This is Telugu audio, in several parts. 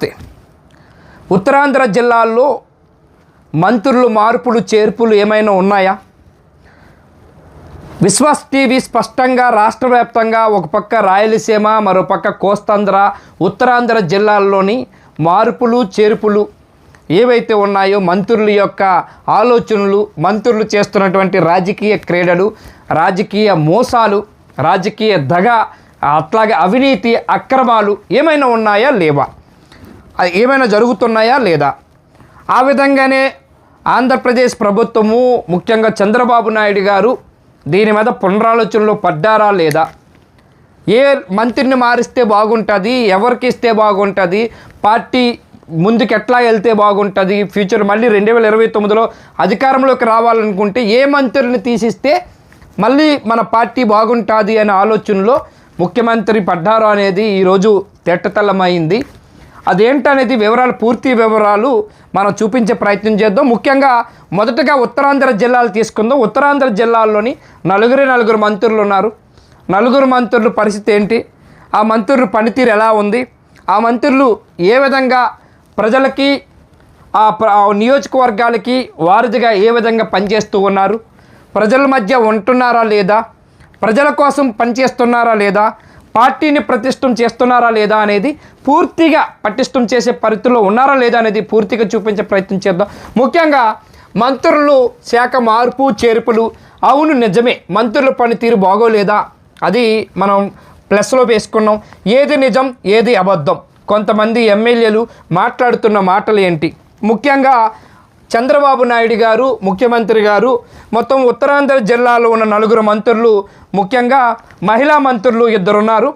నమస్తే. ఉత్తరాంధ్ర జిల్లాల్లో మంత్రులు మార్పులు చేర్పులు ఏమైనా ఉన్నాయా? విశ్వాస్ టీవీ స్పష్టంగా రాష్ట్ర వ్యాప్తంగా ఒక పక్క రాయలసీమ, మరోపక్క కోస్తాంధ్ర, ఉత్తరాంధ్ర జిల్లాల్లోని మార్పులు చేర్పులు ఏవైతే ఉన్నాయో మంత్రుల యొక్క ఆలోచనలు, మంత్రులు చేస్తున్నటువంటి రాజకీయ క్రీడలు, రాజకీయ మోసాలు, రాజకీయ దగ, అట్లాగే అవినీతి అక్రమాలు ఏమైనా ఉన్నాయా లేవా, ఏమైనా జరుగుతున్నాయా లేదా? ఆ విధంగానే ఆంధ్రప్రదేశ్ ప్రభుత్వము, ముఖ్యంగా చంద్రబాబు నాయుడు గారు దీని మీద పునరాలోచనలో పడ్డారా లేదా? ఏ మంత్రిని మారిస్తే బాగుంటుంది, ఎవరికి ఇస్తే బాగుంటుంది, పార్టీ ముందుకు ఎట్లా వెళ్తే బాగుంటుంది, ఫ్యూచర్ మళ్ళీ 2029లో అధికారంలోకి రావాలనుకుంటే ఏ మంత్రిని తీసిస్తే మళ్ళీ మన పార్టీ బాగుంటుంది అనే ఆలోచనలో ముఖ్యమంత్రి పడ్డారు అనేది ఈరోజు తేటతెల్లమైంది. అదేంటనేది పూర్తి వివరాలు మనం చూపించే ప్రయత్నం చేద్దాం. ముఖ్యంగా మొదటగా ఉత్తరాంధ్ర జిల్లాలు తీసుకుందాం. ఉత్తరాంధ్ర జిల్లాల్లోని నలుగురు మంత్రులు ఉన్నారు. నలుగురు మంత్రుల పరిస్థితి ఏంటి, ఆ మంత్రుల పనితీరు ఎలా ఉంది, ఆ మంత్రులు ఏ విధంగా ప్రజలకి, ఆ నియోజకవర్గాలకి వారధిగా ఏ విధంగా పనిచేస్తూ ఉన్నారు, ప్రజల మధ్య ఉంటున్నారా లేదా, ప్రజల కోసం పనిచేస్తున్నారా లేదా, పార్టీని ప్రతిష్టం చేస్తున్నారా లేదా అనేది పూర్తిగా పటిష్టం చేసే పరిస్థితిలో ఉన్నారా లేదా అనేది పూర్తిగా చూపించే ప్రయత్నం చేద్దాం. ముఖ్యంగా మంత్రులు శాఖ మార్పు చేర్పులు, అవును నిజమే మంత్రుల పనితీరు బాగోలేదా, అది మనం ప్లస్లో వేసుకున్నాం. ఏది నిజం ఏది అబద్ధం, కొంతమంది ఎమ్మెల్యేలు మాట్లాడుతున్న మాటలు ఏంటి? ముఖ్యంగా చంద్రబాబు నాయుడు గారు, ముఖ్యమంత్రి గారు మొత్తం ఉత్తరాంధ్ర జిల్లాలో ఉన్న నలుగురు మంత్రులు, ముఖ్యంగా మహిళా మంత్రులు 2 ఉన్నారు.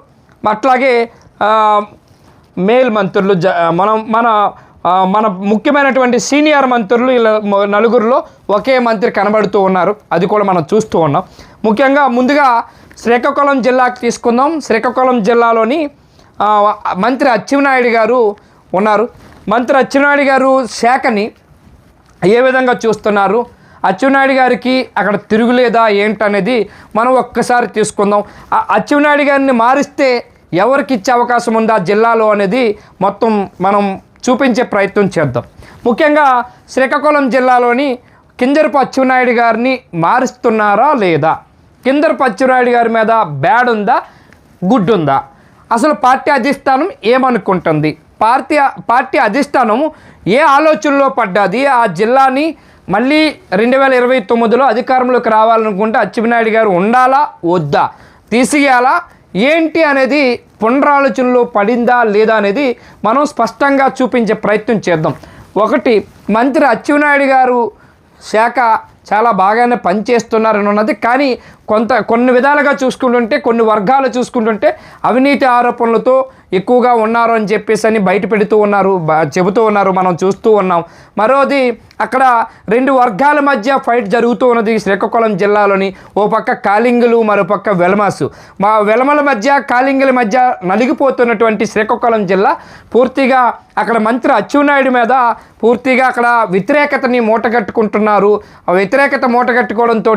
అట్లాగే మేల్ మంత్రులు మన ముఖ్యమైనటువంటి సీనియర్ మంత్రులు ఇలా నలుగురిలో ఒకే మంత్రి కనబడుతూ ఉన్నారు. అది కూడా మనం చూస్తూ ఉన్నాం. ముఖ్యంగా ముందుగా శ్రీకాకుళం జిల్లాకి తీసుకుందాం. శ్రీకాకుళం జిల్లాలోని మంత్రి అచ్చెన్నాయుడు గారు ఉన్నారు. మంత్రి అచ్చెన్నాయుడు గారు శాఖని ఏ విధంగా చూస్తున్నారు, అచ్చెన్నాయుడు గారికి అక్కడ తిరుగులేదా ఏంటనేది మనం ఒక్కసారి తీసుకుందాం. అచ్చెన్నాయుడు గారిని మారిస్తే ఎవరికి ఇచ్చే అవకాశం ఉందా జిల్లాలో అనేది మొత్తం మనం చూపించే ప్రయత్నం చేద్దాం. ముఖ్యంగా శ్రీకాకుళం జిల్లాలోని కింజరపు అచ్చెన్నాయుడు గారిని మారుస్తున్నారా లేదా, కింజరపు అచ్చెన్నాయుడు గారి మీద బ్యాడ్ ఉందా, గుడ్ ఉందా, అసలు పార్టీ అధిష్టానం ఏమనుకుంటుంది, పార్టీ అధిష్టానం ఏ ఆలోచనలో పడ్డది, ఆ జిల్లాని మళ్ళీ 2029లో అధికారంలోకి రావాలనుకుంటే అచ్చెన్నాయుడు గారు ఉండాలా వద్దా, తీసేయాలా ఏంటి అనేది పునరాలోచనలో పడిందా లేదా అనేది మనం స్పష్టంగా చూపించే ప్రయత్నం చేద్దాం. ఒకటి, మంత్రి అచ్చెన్నాయుడు గారు శాఖ చాలా బాగానే పనిచేస్తున్నారని ఉన్నది. కానీ కొన్ని విధాలుగా చూసుకుంటుంటే, కొన్ని వర్గాలు చూసుకుంటుంటే అవినీతి ఆరోపణలతో ఎక్కువగా ఉన్నారు అని చెప్పేసి బయట పెడుతూ ఉన్నారు, చెబుతూ ఉన్నారు, మనం చూస్తూ ఉన్నాం. మరోది అక్కడ 2 వర్గాల మధ్య ఫైట్ జరుగుతూ ఉన్నది శ్రీకాకుళం జిల్లాలోని. ఓ పక్క కాలింగులు, మరో పక్క వెలమాసు. మా వెలమల మధ్య, కాలింగుల మధ్య నలిగిపోతున్నటువంటి శ్రీకాకుళం జిల్లా పూర్తిగా అక్కడ మంత్రి అచ్చెన్నాయుడు మీద పూర్తిగా అక్కడ వ్యతిరేకతని మూటగట్టుకుంటున్నారు. ఆ వ్యతిరేకత మూటగట్టుకోవడంతో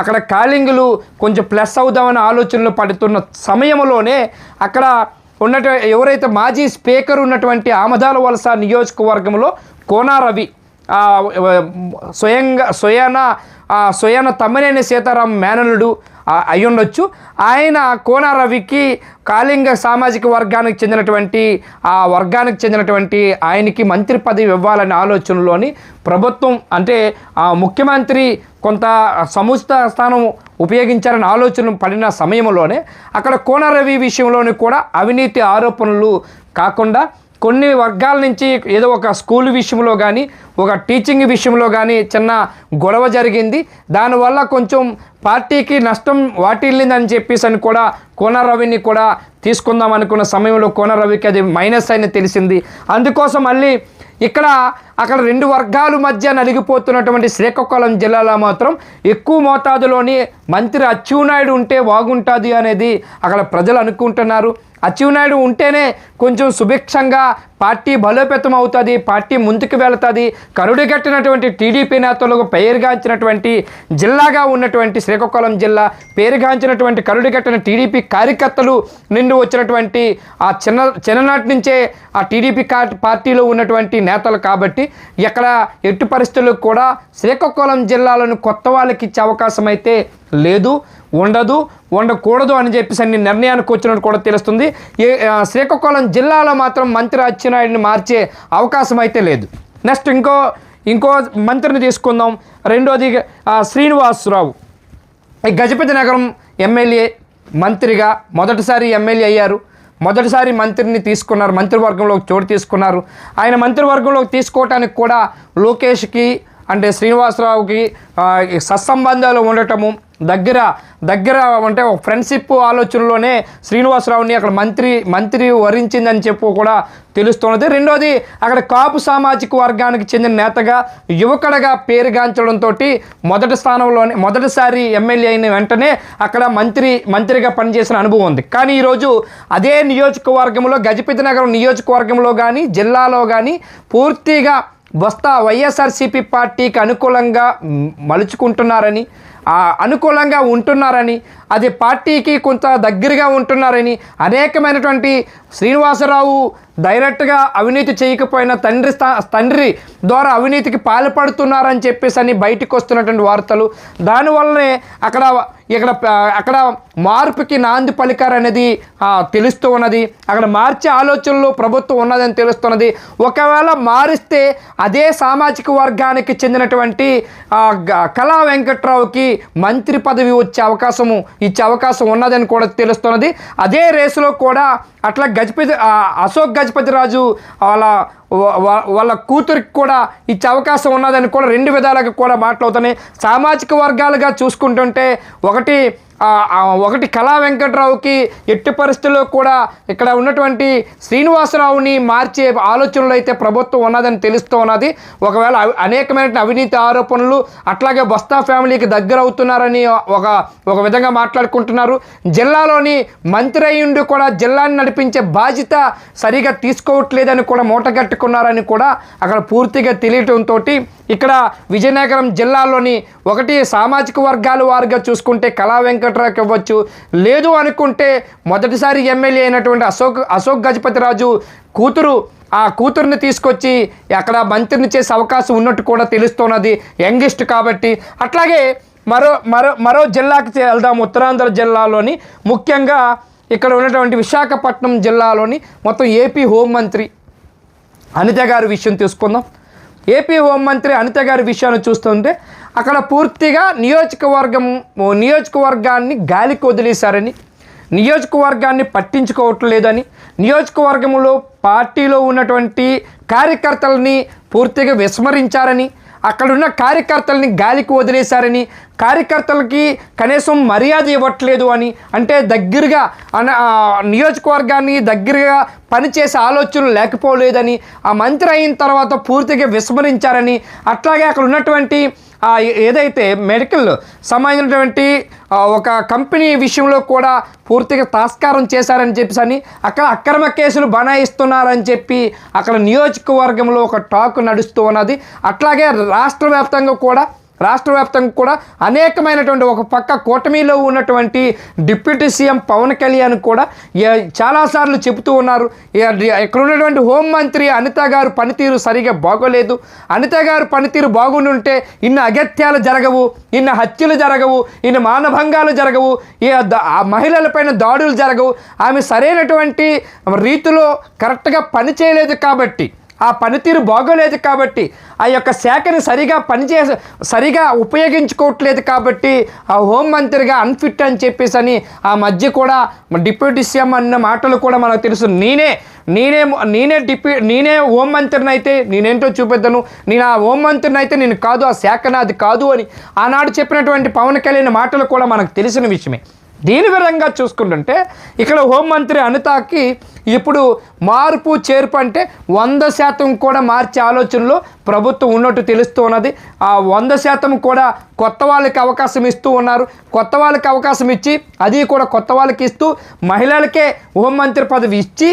అక్కడ కాలింగులు కొంచెం ప్లస్ అవుదామనే ఆలోచనలు పడుతున్న సమయంలోనే అక్కడ ఎవరైతే మాజీ స్పీకర్ ఉన్నటువంటి ఆమదాల వలస నియోజకవర్గంలో కోన రవి, స్వయాన తమ్మినేని సీతారాం మేనల్లుడు అయ్యుండొచ్చు. ఆయన కోన రవికి కాళింగ సామాజిక వర్గానికి చెందినటువంటి ఆయనకి మంత్రి పదవి ఇవ్వాలనే ఆలోచనలోని ప్రభుత్వం, అంటే ముఖ్యమంత్రి కొంత సముచిత స్థానం ఉపయోగించారని ఆలోచన పడిన సమయంలోనే అక్కడ కోన రవి విషయంలోని కూడా అవినీతి ఆరోపణలు కాకుండా కొన్ని వర్గాల నుంచి ఏదో ఒక స్కూల్ విషయంలో కానీ, ఒక టీచింగ్ విషయంలో కానీ చిన్న గొడవ జరిగింది. దానివల్ల కొంచెం పార్టీకి నష్టం వాటిల్లిందని చెప్పేసి కూడా కోన రవిని కూడా తీసుకుందాం అనుకున్న సమయంలో కోన రవికి అది మైనస్ అని తెలిసింది. అందుకోసం మళ్ళీ అక్కడ 2 వర్గాల మధ్య నలిగిపోతున్నటువంటి శ్రీకాకుళం జిల్లాలో మాత్రం ఎక్కువ మోతాదులోని మంత్రి అచ్చెన్నాయుడు ఉంటే బాగుంటుంది అనేది అక్కడ ప్రజలు అనుకుంటున్నారు. అచ్చెన్నాయుడు ఉంటేనే కొంచెం సుభిక్షంగా పార్టీ బలోపేతం అవుతుంది, పార్టీ ముందుకు వెళుతుంది, కరుడుగట్టినటువంటి టీడీపీ నేతలకు పేరుగాంచినటువంటి జిల్లాగా ఉన్నటువంటి శ్రీకాకుళం జిల్లా, పేరుగాంచినటువంటి కరుడుగట్టిన టీడీపీ కార్యకర్తలు నిండి వచ్చినటువంటి ఆ చిన్ననాటి నుంచే ఆ టీడీపీ పార్టీలో ఉన్నటువంటి నేతలు కాబట్టి ఎక్కడ ఎట్టి పరిస్థితులకు కూడా శ్రీకాకుళం జిల్లాలను కొత్త వాళ్ళకి ఇచ్చే అవకాశం అయితే లేదు, ఉండకూడదు అని చెప్పేసి అన్ని నిర్ణయానికి వచ్చినట్టు కూడా తెలుస్తుంది. శ్రీకాకుళం జిల్లాలో మాత్రం మంత్రి అచ్చెన్నాయుడిని మార్చే అవకాశం అయితే లేదు. నెక్స్ట్ ఇంకో మంత్రిని తీసుకుందాం. రెండోది శ్రీనివాసరావు, ఈ గజపతి నగరం ఎమ్మెల్యే మంత్రిగా మొదటిసారి ఎమ్మెల్యే అయ్యారు. మొదటిసారి మంత్రిని తీసుకున్నారు, మంత్రివర్గంలోకి చోటు తీసుకున్నారు. ఆయన మంత్రివర్గంలోకి తీసుకోవటానికి కూడా లోకేష్కి అంటే శ్రీనివాసరావుకి సత్సంబంధాలు ఉండటము, దగ్గర అంటే ఒక ఫ్రెండ్షిప్ ఆలోచనలోనే శ్రీనివాసరావుని అక్కడ మంత్రి వరించిందని చెప్పి కూడా తెలుస్తున్నది. రెండోది అక్కడ కాపు సామాజిక వర్గానికి చెందిన నేతగా యువకుడిగా పేరుగాంచడంతో మొదటిసారి ఎమ్మెల్యే అయిన వెంటనే అక్కడ మంత్రిగా పనిచేసిన అనుభవం ఉంది. కానీ ఈరోజు అదే నియోజకవర్గంలో, గజపతి నగరం నియోజకవర్గంలో కానీ జిల్లాలో కానీ పూర్తిగా వైఎస్ఆర్సీపీ పార్టీకి అనుకూలంగా మలుచుకుంటున్నారని, అనుకూలంగా ఉంటున్నారని, అది పార్టీకి కొంత దగ్గరగా ఉంటున్నారని, అనేకమైనటువంటి శ్రీనివాసరావు డైరెక్ట్గా అవినీతి చేయకపోయినా తండ్రి ద్వారా అవినీతికి పాల్పడుతున్నారని చెప్పేసి అని బయటకు వస్తున్నటువంటి వార్తలు, దానివల్లనే అక్కడ మార్పుకి నాంది పలికారనేది తెలుస్తూ ఉన్నది. అక్కడ మార్చే ఆలోచనలో ప్రభుత్వం ఉన్నదని తెలుస్తున్నది. ఒకవేళ మారిస్తే అదే సామాజిక వర్గానికి చెందినటువంటి కళా వెంకట్రావుకి మంత్రి పదవి ఇచ్చే అవకాశం ఉన్నదని కూడా తెలుస్తున్నది. అదే రేసులో కూడా అట్లా అశోక్ గజపతి రాజు వాళ్ళ కూతురికి కూడా ఇచ్చే అవకాశం ఉన్నదని కూడా రెండు విధాలుగా కూడా మాట్లాడుతున్నాయి. సామాజిక వర్గాలుగా చూసుకుంటుంటే ఒకటి కళా వెంకట్రావుకి ఎట్టి పరిస్థితుల్లో కూడా ఇక్కడ ఉన్నటువంటి శ్రీనివాసరావుని మార్చే ఆలోచనలు అయితే ప్రభుత్వం ఉన్నదని తెలుస్తూ ఉన్నది. ఒకవేళ అనేకమైన అవినీతి ఆరోపణలు, అట్లాగే బస్తా ఫ్యామిలీకి దగ్గర అవుతున్నారని ఒక విధంగా మాట్లాడుకుంటున్నారు. జిల్లాలోని మంత్రి అయ్యుండి కూడా జిల్లాని నడిపించే బాధ్యత సరిగా తీసుకోవట్లేదని కూడా మూటగట్టుకున్నారని కూడా అక్కడ పూర్తిగా తెలియటంతో ఇక్కడ విజయనగరం జిల్లాలోని ఒకటి సామాజిక వర్గాల వారిగా చూసుకుంటే కళా వెంకట్రావుకి ఇవ్వచ్చు, లేదు అనుకుంటే మొదటిసారి ఎమ్మెల్యే అయినటువంటి అశోక్ గజపతి రాజు కూతురుని తీసుకొచ్చి అక్కడ మంత్రిని చేసే అవకాశం ఉన్నట్టు కూడా తెలుస్తున్నది, యంగెస్ట్ కాబట్టి. అట్లాగే మరో జిల్లాకి వెళ్దాం. ఉత్తరాంధ్ర జిల్లాలోని ముఖ్యంగా ఇక్కడ ఉన్నటువంటి విశాఖపట్నం జిల్లాలోని మొత్తం ఏపీ హోంమంత్రి అనిత గారి విషయం తీసుకుందాం. ఏపీ హోంమంత్రి అనిత గారి విషయాన్ని చూస్తుంటే అక్కడ పూర్తిగా నియోజకవర్గాన్ని గాలికి వదిలేశారని, నియోజకవర్గాన్ని పట్టించుకోవట్లేదని, నియోజకవర్గంలో పార్టీలో ఉన్నటువంటి కార్యకర్తలని పూర్తిగా విస్మరించారని, అక్కడున్న కార్యకర్తలని గాలికి వదిలేశారని, కార్యకర్తలకి కనీసం మర్యాద ఇవ్వట్లేదు అని, అంటే దగ్గరగా నియోజకవర్గాన్ని దగ్గరగా పనిచేసే ఆలోచనలు లేకపోలేదని, ఆ మంత్రి అయిన తర్వాత పూర్తిగా విస్మరించారని, అట్లాగే అక్కడ ఉన్నటువంటి ఏదైతే మెడికల్ సంబంధించినటువంటి ఒక కంపెనీ విషయంలో కూడా పూర్తిగా తాస్కారం చేశారని చెప్పేసి అని, అక్కడ అక్రమ కేసులు బనాయిస్తున్నారని చెప్పి అక్కడ నియోజకవర్గంలో ఒక టాక్ నడుస్తూ ఉన్నది. అట్లాగే రాష్ట్ర వ్యాప్తంగా కూడా అనేకమైనటువంటి ఒక పక్క కూటమిలో ఉన్నటువంటి డిప్యూటీ సీఎం పవన్ కళ్యాణ్ కూడా చాలాసార్లు చెబుతూ ఉన్నారు, ఇక్కడ ఉన్నటువంటి హోంమంత్రి అనిత గారు పనితీరు సరిగా బాగోలేదు, అనిత గారు పనితీరు బాగుండుంటే ఇన్ని అగత్యాలు జరగవు, ఇన్ని హత్యలు జరగవు, ఇన్ని మానభంగాలు జరగవు, మహిళలపైన దాడులు జరగవు, ఆమె సరైనటువంటి రీతిలో కరెక్ట్గా పని చేయలేదు కాబట్టి, ఆ పనితీరు బాగోలేదు కాబట్టి, ఆ యొక్క శాఖని సరిగా ఉపయోగించుకోవట్లేదు కాబట్టి ఆ హోంమంత్రిగా అన్ఫిట్ అని చెప్పేసి అని ఆ మధ్య కూడా డిప్యూటీ సీఎం అన్న మాటలు కూడా మనకు తెలుసు. నేనే హోంమంత్రిని అయితే నేనేంటో చూపెద్దాను, నేను ఆ హోంమంత్రిని అయితే నేను కాదు, ఆ శాఖ నాది కాదు అని ఆనాడు చెప్పినటువంటి పవన్ కళ్యాణ్ మాటలు కూడా మనకు తెలిసిన విషయమే. దీని విధంగా చూసుకుంటుంటే ఇక్కడ హోంమంత్రి అనితకి ఇప్పుడు మార్పు చేర్పు అంటే 100% కూడా మార్చే ఆలోచనలో ప్రభుత్వం ఉన్నట్టు తెలుస్తున్నది. ఆ 100% కూడా కొత్త వాళ్ళకి అవకాశం ఇస్తూ ఉన్నారు. కొత్త వాళ్ళకి అవకాశం ఇచ్చి అది కూడా కొత్త వాళ్ళకి ఇస్తూ మహిళలకే హోంమంత్రి పదవి ఇచ్చి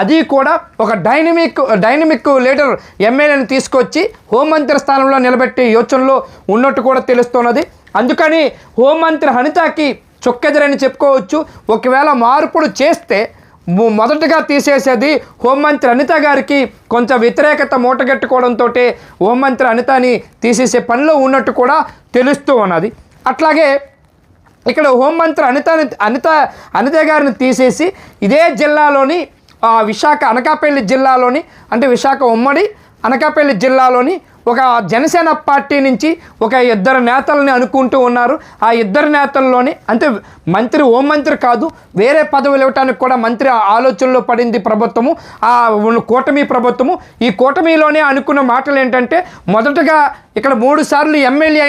అది కూడా ఒక డైనమిక్ లీడర్ ఎమ్మెల్యేని తీసుకొచ్చి హోంమంత్రి స్థానంలో నిలబెట్టే యోచనలో ఉన్నట్టు కూడా తెలుస్తున్నది. అందుకని హోంమంత్రి అనితకి చొక్కెదరని చెప్పుకోవచ్చు. ఒకవేళ మార్పులు చేస్తే మొదటగా తీసేసేది హోంమంత్రి అనిత గారికి కొంచెం వ్యతిరేకత మూటగట్టుకోవడంతో హోంమంత్రి అనితని తీసేసే పనిలో ఉన్నట్టు కూడా తెలుస్తూ ఉన్నది. అట్లాగే ఇక్కడ హోంమంత్రి అనిత గారిని తీసేసి ఇదే జిల్లాలోని విశాఖ అనకాపల్లి జిల్లాలోని అంటే విశాఖ ఉమ్మడి అనకాపల్లి జిల్లాలోని ఒక జనసేన పార్టీ నుంచి ఒక 2 నేతలని అనుకుంటూ ఉన్నారు. ఆ 2 నేతల్లోని అంటే మంత్రి హోంమంత్రి కాదు వేరే పదవులు ఇవ్వడానికి కూడా మంత్రి ఆలోచనలో పడింది ప్రభుత్వము, ఆ కూటమి ప్రభుత్వము. ఈ కూటమిలోనే అనుకున్న మాటలు ఏంటంటే మొదటగా ఇక్కడ 3 సార్లు ఎమ్మెల్యే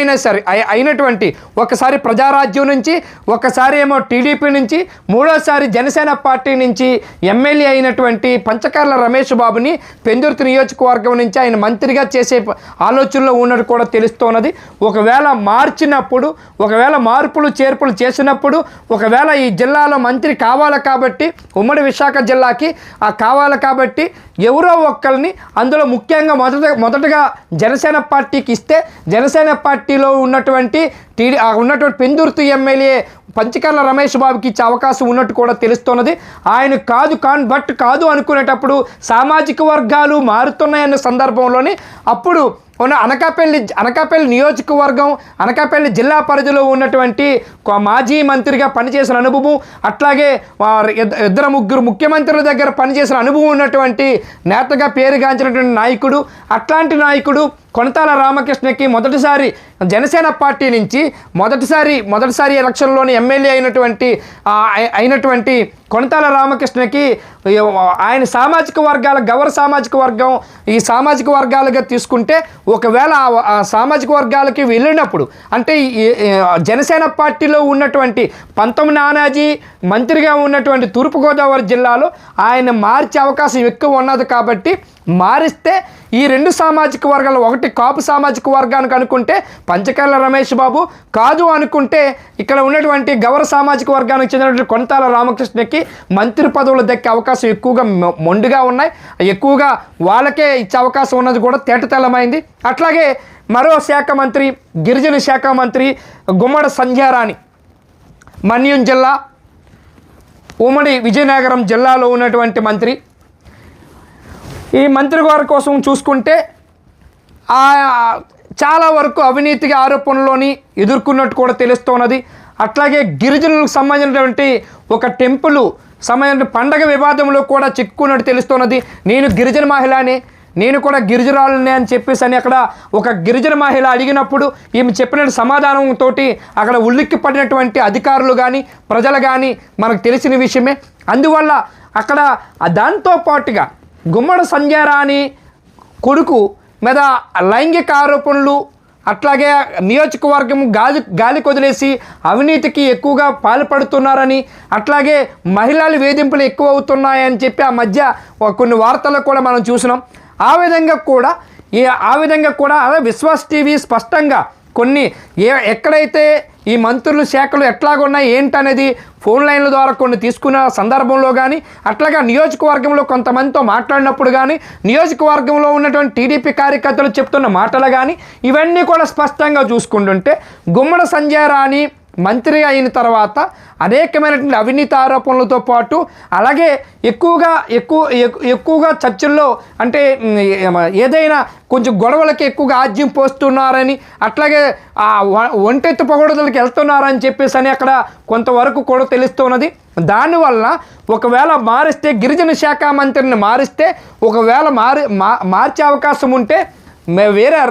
అయినటువంటి ఒకసారి ప్రజారాజ్యం నుంచి, ఒకసారి ఏమో టీడీపీ నుంచి, 3వసారి జనసేన పార్టీ నుంచి ఎమ్మెల్యే అయినటువంటి పంచకర్ల రమేష్ బాబుని పెందుర్తి నియోజకవర్గం నుంచి ఆయన మంత్రిగా చేసే ఆలోచనలో ఉన్నట్టు కూడా తెలుస్తున్నది. ఒకవేళ మార్చినప్పుడు, ఒకవేళ మార్పులు చేర్పులు చేసినప్పుడు, ఒకవేళ ఈ జిల్లాలో మంత్రి కావాలి కాబట్టి ఉమ్మడి విశాఖ జిల్లాకి కావాలి కాబట్టి ఎవరో ఒక్కరిని అందులో ముఖ్యంగా మొదటగా జనసేన పార్టీకి ఇస్తే జనసేన పార్టీలో ఉన్నటువంటి పెందుర్తి ఎమ్మెల్యే పంచకర్ల రమేష్ బాబుకి ఇచ్చే అవకాశం ఉన్నట్టు కూడా తెలుస్తున్నది. ఆయన కాదు అనుకునేటప్పుడు సామాజిక వర్గాలు మారుతున్నాయన్న సందర్భంలోని అప్పుడు ఉన్న అనకాపల్లి నియోజకవర్గం అనకాపల్లి జిల్లా పరిధిలో ఉన్నటువంటి మాజీ మంత్రిగా పనిచేసిన అనుభవం, అట్లాగే 2-3 ముఖ్యమంత్రుల దగ్గర పనిచేసిన అనుభవం ఉన్నటువంటి నేతగా పేరుగాంచినటువంటి నాయకుడు, అట్లాంటి నాయకుడు కొనతాల రామకృష్ణకి మొదటిసారి జనసేన పార్టీ నుంచి మొదటిసారి ఎలక్షన్లోని ఎమ్మెల్యే అయినటువంటి కొనతాల రామకృష్ణకి ఆయన సామాజిక వర్గాల గౌర సామాజిక వర్గం ఈ సామాజిక వర్గాలుగా తీసుకుంటే ఒకవేళ ఆ సామాజిక వర్గాలకి వెళ్ళినప్పుడు అంటే జనసేన పార్టీలో ఉన్నటువంటి 19 నానాజీ మంత్రిగా ఉన్నటువంటి తూర్పుగోదావరి జిల్లాలో ఆయన మార్చే అవకాశం ఎక్కువ ఉన్నది కాబట్టి మారిస్తే ఈ 2 సామాజిక వర్గాలు, ఒకటి కాపు సామాజిక వర్గానికి అనుకుంటే పంచకర్ల రమేష్ బాబు, కాదు అనుకుంటే ఇక్కడ ఉన్నటువంటి గౌర సామాజిక వర్గానికి చెందినటువంటి కొనతాల రామకృష్ణకి మంత్రి పదవులు దక్కే అవకాశం ఎక్కువగా మొండుగా ఉన్నాయి. ఎక్కువగా వాళ్ళకే ఇచ్చే అవకాశం ఉన్నది కూడా తేటతెల్లమైంది. అట్లాగే మరో శాఖ మంత్రి గిరిజన శాఖ మంత్రి గుమ్మడి సంధ్యారాణి మన్యం జిల్లా ఉమ్మడి విజయనగరం జిల్లాలో ఉన్నటువంటి మంత్రి. ఈ మంత్రి గారి కోసం చూసుకుంటే చాలా వరకు అవినీతిగా ఆరోపణలోని ఎదుర్కొన్నట్టు కూడా తెలుస్తున్నది. అట్లాగే గిరిజనులకు సంబంధించినటువంటి ఒక టెంపుల్ సంబంధించిన పండగ వివాదంలో కూడా చిక్కున్నట్టు తెలుస్తున్నది. నేను గిరిజన మహిళని, నేను కూడా గిరిజనురాలని అని చెప్పేసి అక్కడ ఒక గిరిజన మహిళ అడిగినప్పుడు ఈమె చెప్పిన సమాధానంతో అక్కడ ఉల్లిక్కి పడినటువంటి అధికారులు కానీ ప్రజలు కానీ మనకు తెలిసిన విషయమే. అందువల్ల అక్కడ దాంతో పాటుగా గుమ్మడి సంధ్యారాణి కొడుకు మీద లైంగిక ఆరోపణలు, అట్లాగే నియోజకవర్గం గాలి కొదిలేసి అవినీతికి ఎక్కువగా పాల్పడుతున్నారని, అట్లాగే మహిళల వేధింపులు ఎక్కువ అవుతున్నాయని చెప్పి ఆ మధ్య కొన్ని వార్తలు కూడా మనం చూసినాం. ఆ విధంగా కూడా అదే విశ్వాస్ టీవీ స్పష్టంగా కొన్ని ఎక్కడైతే ఈ మంత్రుల శాఖలు ఎట్లాగున్నాయి ఏంటనేది ఫోన్ లైన్ల ద్వారా కొన్ని తీసుకున్న సందర్భంలో కానీ, అట్లాగా నియోజకవర్గంలో కొంతమందితో మాట్లాడినప్పుడు కానీ, నియోజకవర్గంలో ఉన్నటువంటి టీడీపీ కార్యకర్తలు చెప్తున్న మాటలు కానీ ఇవన్నీ కూడా స్పష్టంగా చూసుకుంటుంటే గుమ్మడి సంధ్యారాణి మంత్రి అయిన తర్వాత అనేకమైనటువంటి అవినీతి ఆరోపణలతో పాటు అలాగే ఎక్కువగా చర్చల్లో అంటే ఏదైనా కొంచెం గొడవలకి ఎక్కువగా ఆజ్యం పోస్తున్నారని, అట్లాగే ఒంటెత్తు పొగడుదలకి వెళ్తున్నారని చెప్పేసి అని అక్కడ కొంతవరకు కూడా తెలుస్తున్నది. దానివల్ల ఒకవేళ మారిస్తే గిరిజన శాఖ మంత్రిని మారిస్తే ఒకవేళ మార్చే అవకాశం ఉంటే వేరే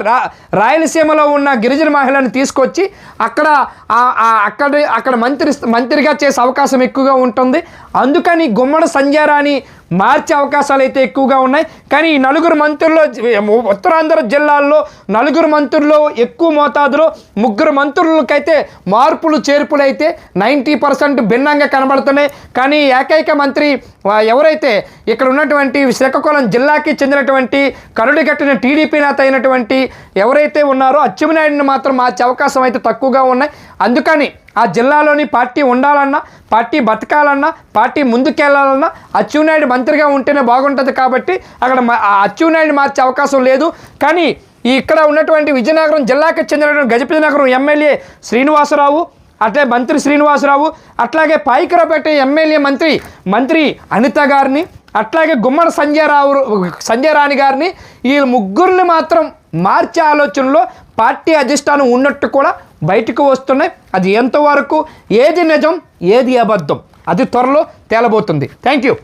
రాయలసీమలో ఉన్న గిరిజన మహిళను తీసుకొచ్చి అక్కడ మంత్రిగా చేసే అవకాశం ఎక్కువగా ఉంటుంది. అందుకని గుమ్మడి సంధ్యారాణి మార్చే అవకాశాలు అయితే ఎక్కువగా ఉన్నాయి. కానీ ఈ నలుగురు మంత్రుల్లో ఉత్తరాంధ్ర జిల్లాల్లో నలుగురు మంత్రుల్లో ఎక్కువ మోతాదులో ముగ్గురు మంత్రులకైతే మార్పులు చేర్పులు అయితే 90% భిన్నంగా కనబడుతున్నాయి. కానీ ఏకైక మంత్రి ఎవరైతే ఇక్కడ ఉన్నటువంటి శ్రీకాకుళం జిల్లాకి చెందినటువంటి కరుడు కట్టిన టీడీపీ నేత అయినటువంటి ఎవరైతే ఉన్నారో అచ్చెన్నాయుడిని మాత్రం మార్చే అవకాశం అయితే తక్కువగా ఉన్నాయి. అందుకని ఆ జిల్లాలోని పార్టీ ఉండాలన్నా, పార్టీ బతకాలన్నా, పార్టీ ముందుకెళ్లాలన్నా అచ్చెన్నాయుడు మంత్రిగా ఉంటేనే బాగుంటుంది. కాబట్టి అక్కడ అచ్చెన్నాయుడిని మార్చే అవకాశం లేదు. కానీ ఇక్కడ ఉన్నటువంటి విజయనగరం జిల్లాకి చెందినటువంటి గజపతినగరం ఎమ్మెల్యే శ్రీనివాసరావు, అట్లే మంత్రి శ్రీనివాసరావు, అట్లాగే పాయికరావుపేట ఎమ్మెల్యే మంత్రి అనిత గారిని, అట్లాగే గుమ్మడి సంజయ్ రాణి గారిని, ఈ ముగ్గురిని మాత్రం మార్చే ఆలోచనలో పార్టీ అధిష్టానం ఉన్నట్టు కూడా బయటకు వస్తున్నాయి. అది ఎంతవరకు ఏది నిజం ఏది అబద్ధం అది త్వరలో తేలబోతుంది. Thank you.